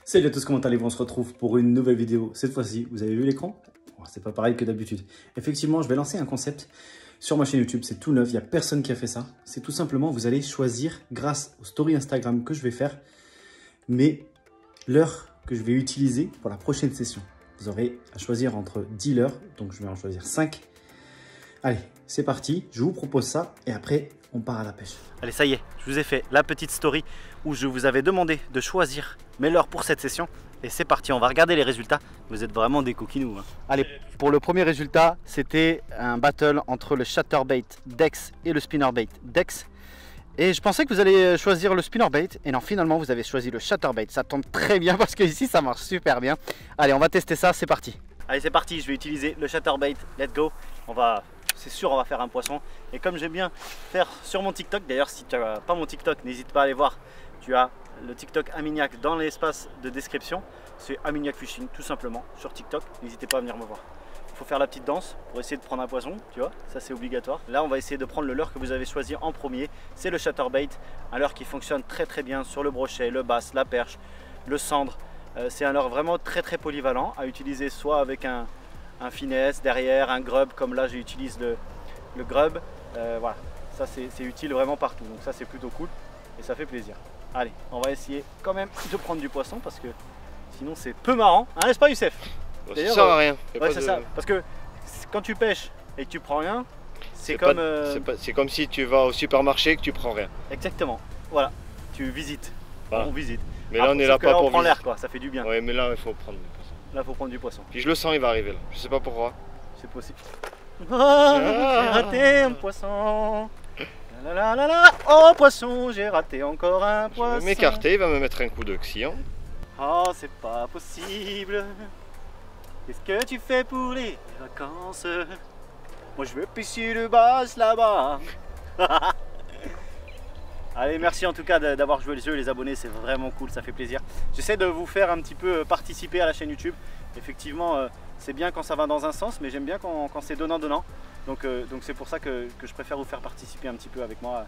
Salut à tous, comment allez-vous? On se retrouve pour une nouvelle vidéo. Cette fois-ci, vous avez vu l'écran? Bon, c'est pas pareil que d'habitude. Effectivement, je vais lancer un concept sur ma chaîne YouTube. C'est tout neuf, il n'y a personne qui a fait ça. C'est tout simplement, vous allez choisir, grâce aux stories Instagram que je vais faire, mais l'heure que je vais utiliser pour la prochaine session. Vous aurez à choisir entre 10 leurres, donc je vais en choisir 5. Allez, c'est parti, je vous propose ça et après, on part à la pêche. Allez, ça y est, je vous ai fait la petite story où je vous avais demandé de choisir mes leurres pour cette session. Et c'est parti, on va regarder les résultats. Vous êtes vraiment des coquinous. Hein. Allez, pour le premier résultat, c'était un battle entre le chatterbait Dex et le spinnerbait Dex. Et je pensais que vous allez choisir le spinnerbait. Et non, finalement, vous avez choisi le chatterbait. Ça tombe très bien parce que ici, ça marche super bien. Allez, on va tester ça, c'est parti. Allez, c'est parti, je vais utiliser le chatterbait. Let's go. C'est sûr, on va faire un poisson. Et comme j'aime bien faire sur mon TikTok, d'ailleurs, si tu n'as pas mon TikTok, n'hésite pas à aller voir. Tu as le TikTok Aminiac dans l'espace de description. C'est Aminiac Fishing, tout simplement, sur TikTok. N'hésitez pas à venir me voir. Il faut faire la petite danse pour essayer de prendre un poisson, tu vois, ça c'est obligatoire. Là, on va essayer de prendre le leurre que vous avez choisi en premier. C'est le chatterbait, un leurre qui fonctionne très bien sur le brochet, le bass, la perche, le cendre. C'est un leurre vraiment très polyvalent à utiliser soit avec un finesse derrière, un grub, comme là j'utilise le grub. Voilà, ça c'est utile vraiment partout, donc ça c'est plutôt cool et ça fait plaisir. Allez, on va essayer quand même de prendre du poisson parce que sinon c'est peu marrant, hein, n'est-ce pas Youssef? Ça sert à rien. Ouais, c'est ça, parce que quand tu pêches et que tu prends rien, c'est comme... C'est comme si tu vas au supermarché et que tu prends rien. Exactement, voilà, tu visites, voilà. On visite. Mais là on est là pas pour pour prendre l'air, quoi, ça fait du bien. Ouais, mais là il faut prendre du poisson. Là il faut prendre du poisson. Puis je le sens, il va arriver là, je sais pas pourquoi. C'est possible. Oh, j'ai raté un poisson. Oh poisson, j'ai raté encore un poisson. Je vais m'écarter, il va me mettre un coup d'oxyant. Oh, c'est pas possible. Qu'est-ce que tu fais pour les vacances? Moi je veux pêcher le bass là-bas. Allez, merci en tout cas d'avoir joué le jeu, les abonnés, c'est vraiment cool, ça fait plaisir. J'essaie de vous faire un petit peu participer à la chaîne YouTube. Effectivement, c'est bien quand ça va dans un sens, mais j'aime bien quand c'est donnant-donnant. Donc c'est pour ça que je préfère vous faire participer un petit peu avec moi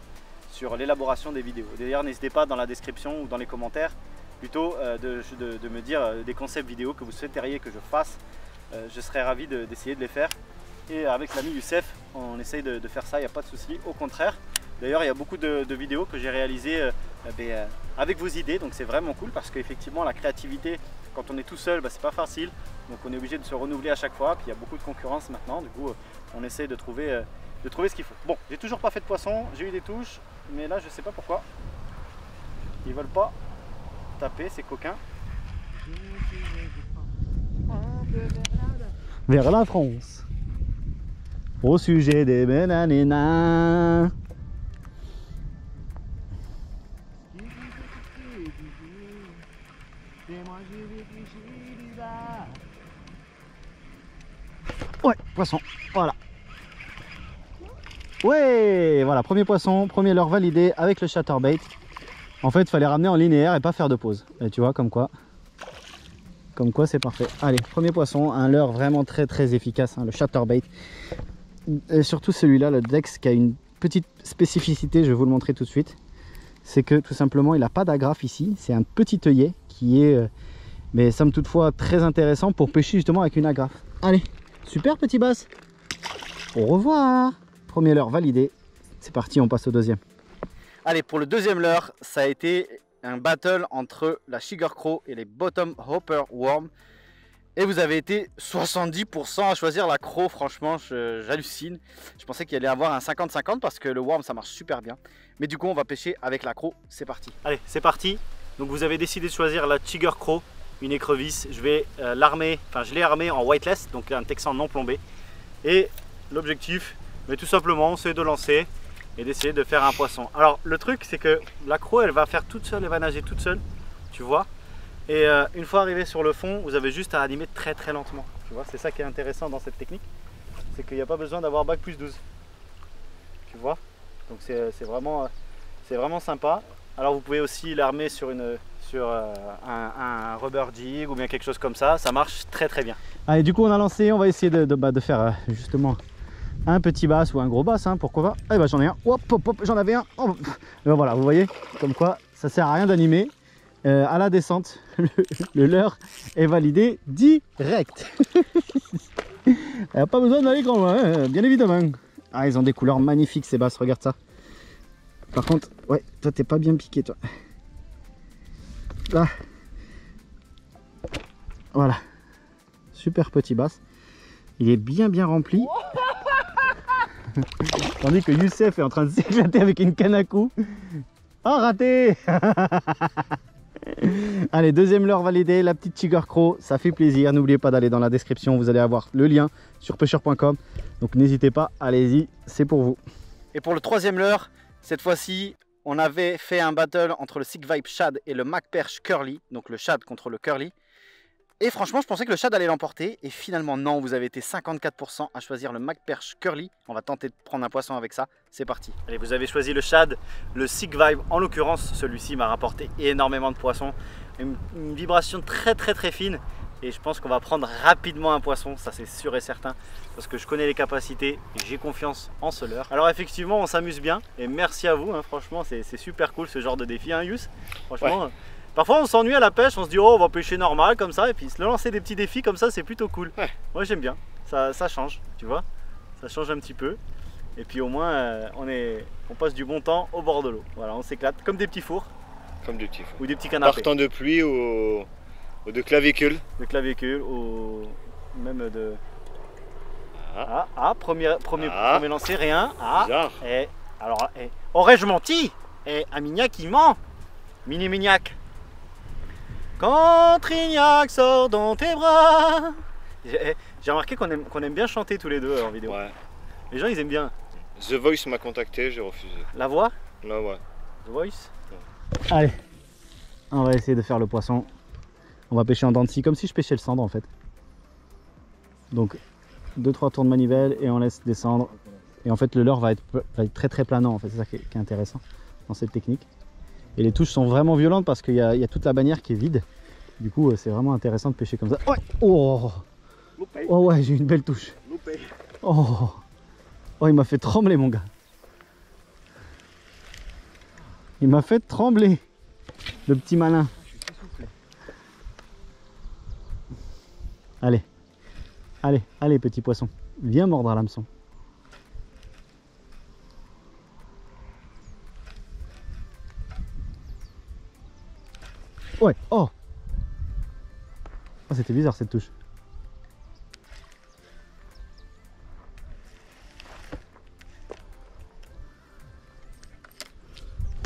sur l'élaboration des vidéos. D'ailleurs, n'hésitez pas dans la description ou dans les commentaires plutôt de me dire des concepts vidéo que vous souhaiteriez que je fasse. Je serais ravi d'essayer de les faire. Et avec l'ami Youssef, on essaye de faire ça, il n'y a pas de souci, au contraire. D'ailleurs, il y a beaucoup de vidéos que j'ai réalisées avec vos idées, donc c'est vraiment cool parce qu'effectivement la créativité, quand on est tout seul, c'est pas facile, donc on est obligé de se renouveler à chaque fois, puis il y a beaucoup de concurrence maintenant, du coup on essaye de trouver ce qu'il faut. Bon, j'ai toujours pas fait de poisson, j'ai eu des touches, mais là je sais pas pourquoi, ils veulent pas taper ces coquins. Vers la France, au sujet des bananes. Ouais, poisson, voilà. Ouais, voilà, premier poisson, premier leurre validé avec le chatterbait. En fait, il fallait ramener en linéaire et pas faire de pause. Et tu vois, comme quoi c'est parfait. Allez, premier poisson, un leurre vraiment très efficace, hein, le chatterbait. Et surtout celui-là, le Dex, qui a une petite spécificité, je vais vous le montrer tout de suite. C'est que tout simplement, il n'a pas d'agrafe ici. C'est un petit œillet qui est, mais somme toutefois très intéressant pour pêcher justement avec une agrafe. Allez, super petit bass. Au revoir. Premier leurre validé. C'est parti, on passe au deuxième. Allez, pour le deuxième leurre, ça a été un battle entre la Sugar Crow et les Bottom Hopper Worm. Et vous avez été 70% à choisir la crow, franchement j'hallucine. Je pensais qu'il allait avoir un 50-50 parce que le worm ça marche super bien. Mais du coup on va pêcher avec la crow, c'est parti. Allez, c'est parti. Donc vous avez décidé de choisir la Sugar Crow, une écrevisse. Je vais je l'ai armée en whiteless, donc un texan non plombé. Et l'objectif, tout simplement, c'est de lancer et d'essayer de faire un poisson. Alors le truc c'est que la crow elle va faire toute seule, elle va nager toute seule, tu vois. Et une fois arrivé sur le fond, vous avez juste à animer très lentement. Tu vois, c'est ça qui est intéressant dans cette technique, c'est qu'il n'y a pas besoin d'avoir bac plus 12. Tu vois, donc c'est vraiment sympa. Alors vous pouvez aussi l'armer sur un rubber jig ou bien quelque chose comme ça. Ça marche très bien. Allez, du coup on a lancé, on va essayer de faire justement un petit bass ou un gros bass, hein, pourquoi pas. Eh ben j'en ai un, hop, j'en avais un. Oh. Ben voilà, vous voyez, comme quoi ça sert à rien d'animer. à la descente, le leurre est validé direct. Il n'y a pas besoin d'aller grand loin, hein, bien évidemment. Ah, ils ont des couleurs magnifiques ces basses, regarde ça. Par contre, ouais, toi t'es pas bien piqué toi. Là. Voilà. Super petit basse. Il est bien rempli. Tandis que Youssef est en train de s'éclater avec une canne à coups. Oh, raté. Allez, deuxième leurre validé, la petite Tiger Crow, ça fait plaisir. N'oubliez pas d'aller dans la description, vous allez avoir le lien sur pêcheur.com. Donc n'hésitez pas, allez-y, c'est pour vous. Et pour le troisième leurre, cette fois-ci, on avait fait un battle entre le Sick Vibe Shad et le Mac Perche Curly. Donc le Shad contre le Curly. Et franchement, je pensais que le Shad allait l'emporter. Et finalement, non, vous avez été 54% à choisir le Mac Perche Curly. On va tenter de prendre un poisson avec ça. C'est parti. Allez, vous avez choisi le Shad, le Sick Vibe. En l'occurrence, celui-ci m'a rapporté énormément de poissons. Une vibration très fine. Et je pense qu'on va prendre rapidement un poisson, ça c'est sûr et certain. Parce que je connais les capacités et j'ai confiance en ce leurre. Alors effectivement, on s'amuse bien. Et merci à vous, hein, franchement, c'est super cool ce genre de défi, hein, Youss. Franchement. Ouais. Parfois on s'ennuie à la pêche, on se dit oh on va pêcher normal comme ça et puis se lancer des petits défis comme ça c'est plutôt cool. Ouais. Moi j'aime bien, ça change, tu vois, ça change un petit peu et puis au moins on passe du bon temps au bord de l'eau. Voilà, on s'éclate comme des petits fours. Comme des petits fours. Ou des petits canapés. Partant de pluie ou de clavicule. De clavicule ou même de... Premier lancer, rien. Bizarre. Et alors, aurais-je menti? Et un mignac qui ment. Mini mignac. Quand Trignac sort dans tes bras. J'ai remarqué qu'on aime bien chanter tous les deux en vidéo. Ouais. Les gens ils aiment bien. The Voice m'a contacté, j'ai refusé. La voix? La voix. The Voice? Ouais. Allez, on va essayer de faire le poisson. On va pêcher en dents de scie, comme si je pêchais le cendre en fait. Donc 2-3 tours de manivelle et on laisse descendre. Et en fait le leurre va être très planant en fait, c'est ça qui est intéressant dans cette technique. Et les touches sont vraiment violentes parce qu'il y a toute la bannière qui est vide. Du coup c'est vraiment intéressant de pêcher comme ça. Ouais. Oh, oh ouais, j'ai une belle touche. Oh, oh il m'a fait trembler mon gars. Il m'a fait trembler, le petit malin. Allez, allez petit poisson, viens mordre à l'hameçon. Ouais, oh, c'était bizarre cette touche.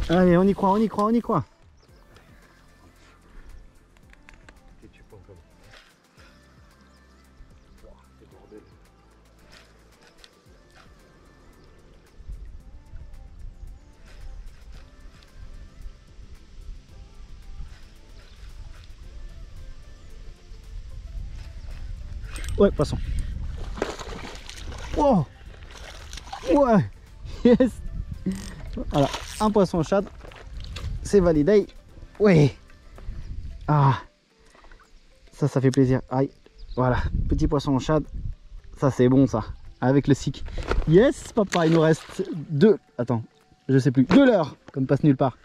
Allez, on y croit, on y croit, on y croit. Ouais, poisson. Wow. Ouais. Yes. Voilà, un poisson au shad. C'est validé. Ouais. Ah. Ça fait plaisir. Aïe. Voilà, petit poisson au shad. Ça c'est bon ça. Avec le sick. Yes, papa, il nous reste 2. Attends, je sais plus. 2 leurres, comme passe nulle part.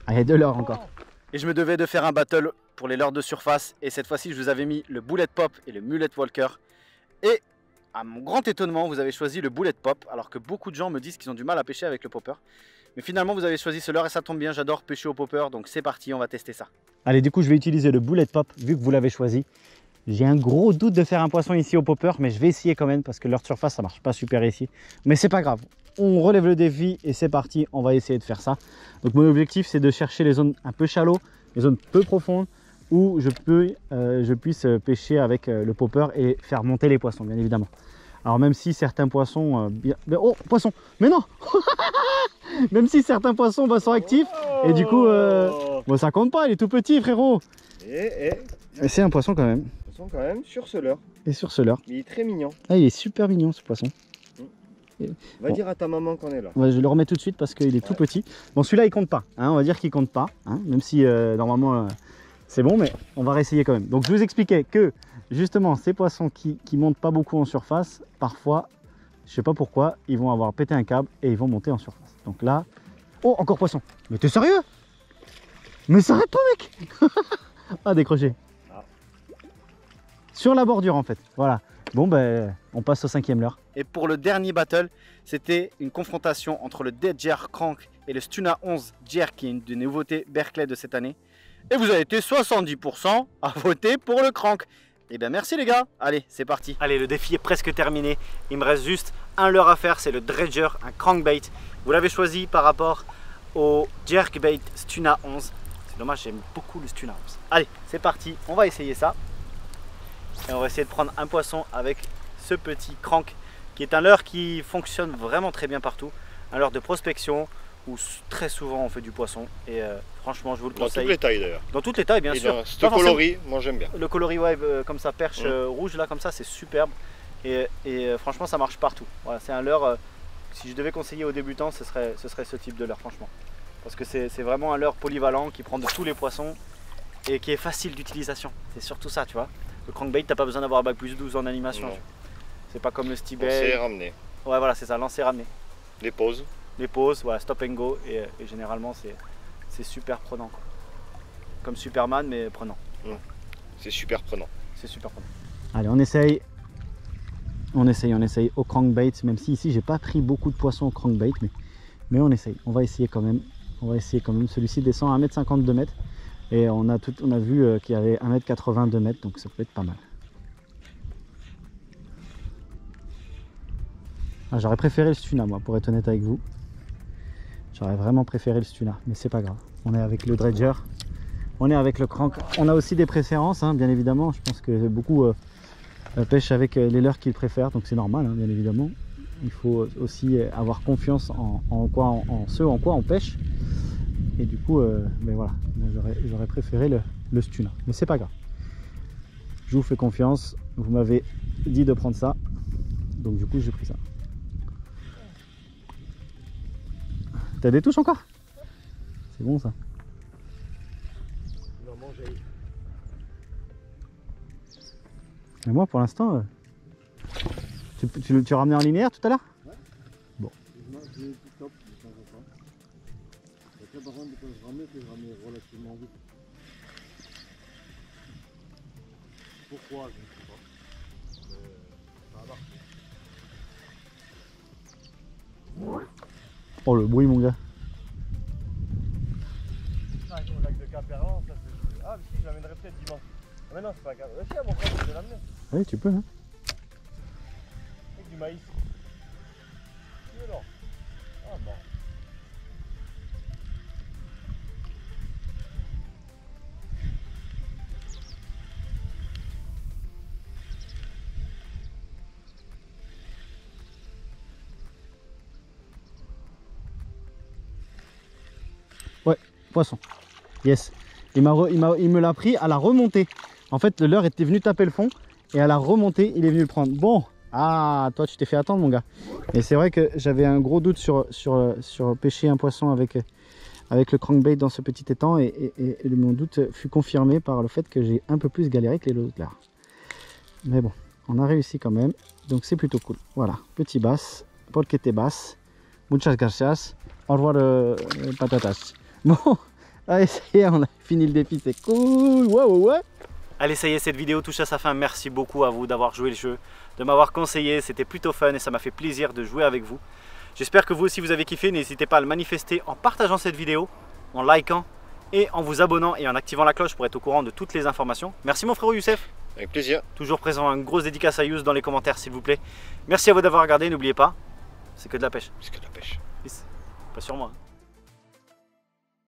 Allez, 2 leurres encore. Et je me devais de faire un battle pour les leurres de surface. Et cette fois-ci, je vous avais mis le Bullet Pop et le Mullet Walker. Et à mon grand étonnement, vous avez choisi le Bullet Pop. Alors que beaucoup de gens me disent qu'ils ont du mal à pêcher avec le popper. Mais finalement, vous avez choisi ce leurre et ça tombe bien. J'adore pêcher au popper. Donc c'est parti, on va tester ça. Allez, du coup, je vais utiliser le Bullet Pop vu que vous l'avez choisi. J'ai un gros doute de faire un poisson ici au popper, mais je vais essayer quand même parce que leurre de surface, ça marche pas super ici. Mais c'est pas grave. On relève le défi et c'est parti. On va essayer de faire ça. Donc mon objectif, c'est de chercher les zones un peu shallow, les zones peu profondes, où je puisse pêcher avec le popper et faire monter les poissons, bien évidemment. Alors même si certains poissons... oh, poisson! Mais non. Même si certains poissons sont actifs, et du coup, bon, ça compte pas, il est tout petit, frérot. Et c'est un poisson quand même. Poisson quand même, sur ce leurre. Et sur ce leurre. Il est très mignon. Ah, il est super mignon ce poisson. Va dire à ta maman qu'on est là. Ouais, je le remets tout de suite parce qu'il est tout petit. Bon, celui-là, il compte pas. Hein, on va dire qu'il compte pas. Hein, même si normalement, c'est bon, mais on va réessayer quand même. Donc, je vous expliquais que justement, ces poissons qui montent pas beaucoup en surface, parfois, je sais pas pourquoi, ils vont avoir pété un câble et ils vont monter en surface. Donc là, oh, encore poisson. Mais t'es sérieux? Mais s'arrête pas, mec. Ah, décroché. Ah. Sur la bordure, en fait. Voilà. Bon, ben, on passe au 5e leurre. Et pour le dernier battle, c'était une confrontation entre le Dead Jerk Crank et le Stuna 11 Jerk, qui est une des nouveautés Berkeley de cette année. Et vous avez été 70% à voter pour le Crank. Et bien merci les gars, allez c'est parti. Allez, le défi est presque terminé, il me reste juste un leurre à faire, c'est le Dredger, un crankbait. Vous l'avez choisi par rapport au Jerkbait Stuna 11. C'est dommage, j'aime beaucoup le Stuna 11. Allez, c'est parti, on va essayer ça. Et on va essayer de prendre un poisson avec ce petit crank, qui est un leurre qui fonctionne vraiment très bien partout. Un leurre de prospection, où très souvent on fait du poisson. Et franchement, je vous le conseille. Dans toutes les tailles d'ailleurs. Dans toutes les tailles, bien sûr. Ce coloris, moi j'aime bien. Le coloris comme ça, perche rouge là, comme ça, c'est superbe. Et franchement, ça marche partout. Voilà, c'est un leurre, si je devais conseiller aux débutants, ce serait ce type de leurre, franchement. Parce que c'est vraiment un leurre polyvalent qui prend de tous les poissons et qui est facile d'utilisation. C'est surtout ça, tu vois. Le crankbait, t'as pas besoin d'avoir un bac plus 12 en animation. C'est pas comme le stibait. Lancer, ramener. Ouais, voilà, c'est ça, lancer, ramener. Les pauses. Les pauses, voilà, stop and go. Et généralement, c'est super prenant, quoi. Comme Superman, mais prenant. C'est super prenant. C'est super prenant. Allez, on essaye. On essaye au crankbait, même si ici j'ai pas pris beaucoup de poissons au crankbait, mais on essaye. On va essayer quand même. Celui-ci descend à 1,50 m, 2 mètres. Et on a vu qu'il y avait 1,80 m, 2 mètres, donc ça peut être pas mal. Ah, j'aurais préféré le Stuna, moi, pour être honnête avec vous. J'aurais vraiment préféré le Stuna, mais c'est pas grave. On est avec le Dredger, on est avec le Crank. On a aussi des préférences, hein, bien évidemment. Je pense que beaucoup pêchent avec les leurres qu'ils préfèrent, donc c'est normal, hein, bien évidemment. Il faut aussi avoir confiance en ce en quoi on pêche. Et du coup, ben voilà, j'aurais préféré le Stuna, mais c'est pas grave. Je vous fais confiance, vous m'avez dit de prendre ça, donc du coup j'ai pris ça. T'as des touches encore? C'est bon ça. Et moi pour l'instant, tu ramenais en linéaire tout à l'heure? Ouais. Bon. Par contre, quand je ramais relativement vite. Pourquoi? Je ne sais pas. Ça va marcher. Oh le bruit mon gars. Ah, avec mon lac de Caperlan, ça c'est... Ah, mais si, je l'amènerai peut-être dimanche. Ah, mais non, c'est pas grave. Si, à mon frère, je vais l'amener. Oui, tu peux, hein. Avec du maïs. Tu veux, non? Ah, bon. Ouais, poisson. Yes. Il me l'a pris à la remontée. En fait, le leurre était venu taper le fond et à la remontée, il est venu le prendre. Bon, ah, toi, tu t'es fait attendre, mon gars. Et c'est vrai que j'avais un gros doute sur pêcher un poisson avec le crankbait dans ce petit étang et mon doute fut confirmé par le fait que j'ai un peu plus galéré que les autres là. Mais bon, on a réussi quand même. Donc c'est plutôt cool. Voilà, petit bass, porque te bass. Muchas gracias. Au revoir patatas. Bon, allez, ça y est, on a fini le défi, c'est cool. Ouais. Allez, ça y est, cette vidéo touche à sa fin. Merci beaucoup à vous d'avoir joué le jeu, de m'avoir conseillé. C'était plutôt fun et ça m'a fait plaisir de jouer avec vous. J'espère que vous aussi vous avez kiffé. N'hésitez pas à le manifester en partageant cette vidéo, en likant et en vous abonnant et en activant la cloche pour être au courant de toutes les informations. Merci mon frérot Youssef. Avec plaisir. Toujours présent, une grosse dédicace à Youss dans les commentaires s'il vous plaît. Merci à vous d'avoir regardé. N'oubliez pas, c'est que de la pêche. C'est que de la pêche. Pas sur moi.